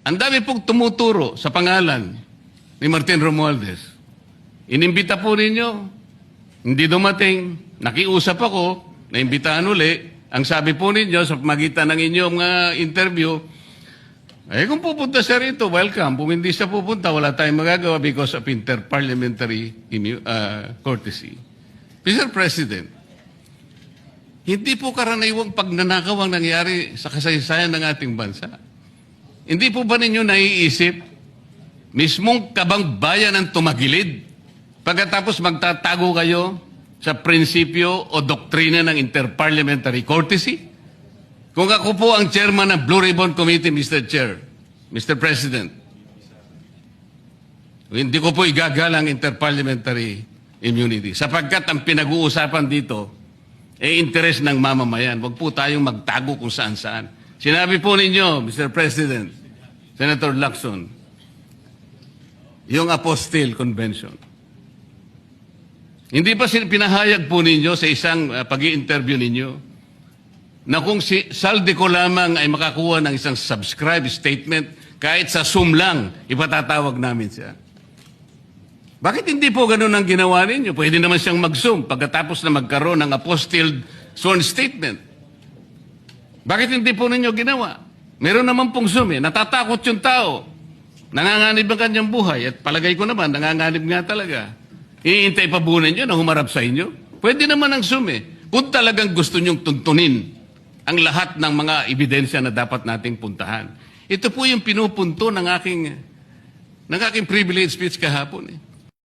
Ang dami pong tumuturo sa pangalan ni Martin Romualdez. Inimbita po ninyo, hindi dumating, nakiusap ako, naimbitahan uli. Ang sabi po ninyo sa magitan ng inyong interview, kung pupunta siya rito, welcome. Kung hindi siya pupunta, wala tayong magagawa because of inter-parliamentary courtesy. Mr. President, hindi po karaniwang pagnanakaw ang nangyari sa kasaysayan ng ating bansa. Hindi po ba ninyo naiisip, mismong kabang bayan ang tumagilid, pagkatapos magtatago kayo sa prinsipyo o doktrina ng inter-parliamentary courtesy? Kung ako po ang chairman ng Blue Ribbon Committee, Mr. Chair, Mr. President, hindi ko po igagalang inter-parliamentary immunity sapagkat ang pinag-uusapan dito ay interes ng mamamayan. Huwag po tayong magtago kung saan-saan. Sinabi po ninyo, Mr. President, Senator Lacson, yung Apostille Convention. Hindi pa pinahayag po ninyo sa isang pag-i-interview ninyo na kung si saldi ko lamang ay makakuha ng isang subscribe statement, kahit sa Zoom lang, ipatatawag namin siya. Bakit hindi po ganun ang ginawa ninyo? Pwede naman siyang mag-Zoom pagkatapos na magkaroon ng apostilled sworn statement. Bakit hindi po ninyo ginawa? Meron naman pong Zoom eh. Natatakot yung tao. Nanganganib ang kanyang buhay. At palagay ko naman, nanganganib nga talaga. Iintay pa po ninyo na humarap sa inyo? Pwede naman ang Zoom eh. Kung talagang gusto nyong tuntunin ang lahat ng mga ebidensya na dapat nating puntahan. Ito po yung pinupunto ng aking privilege speech kahapon eh.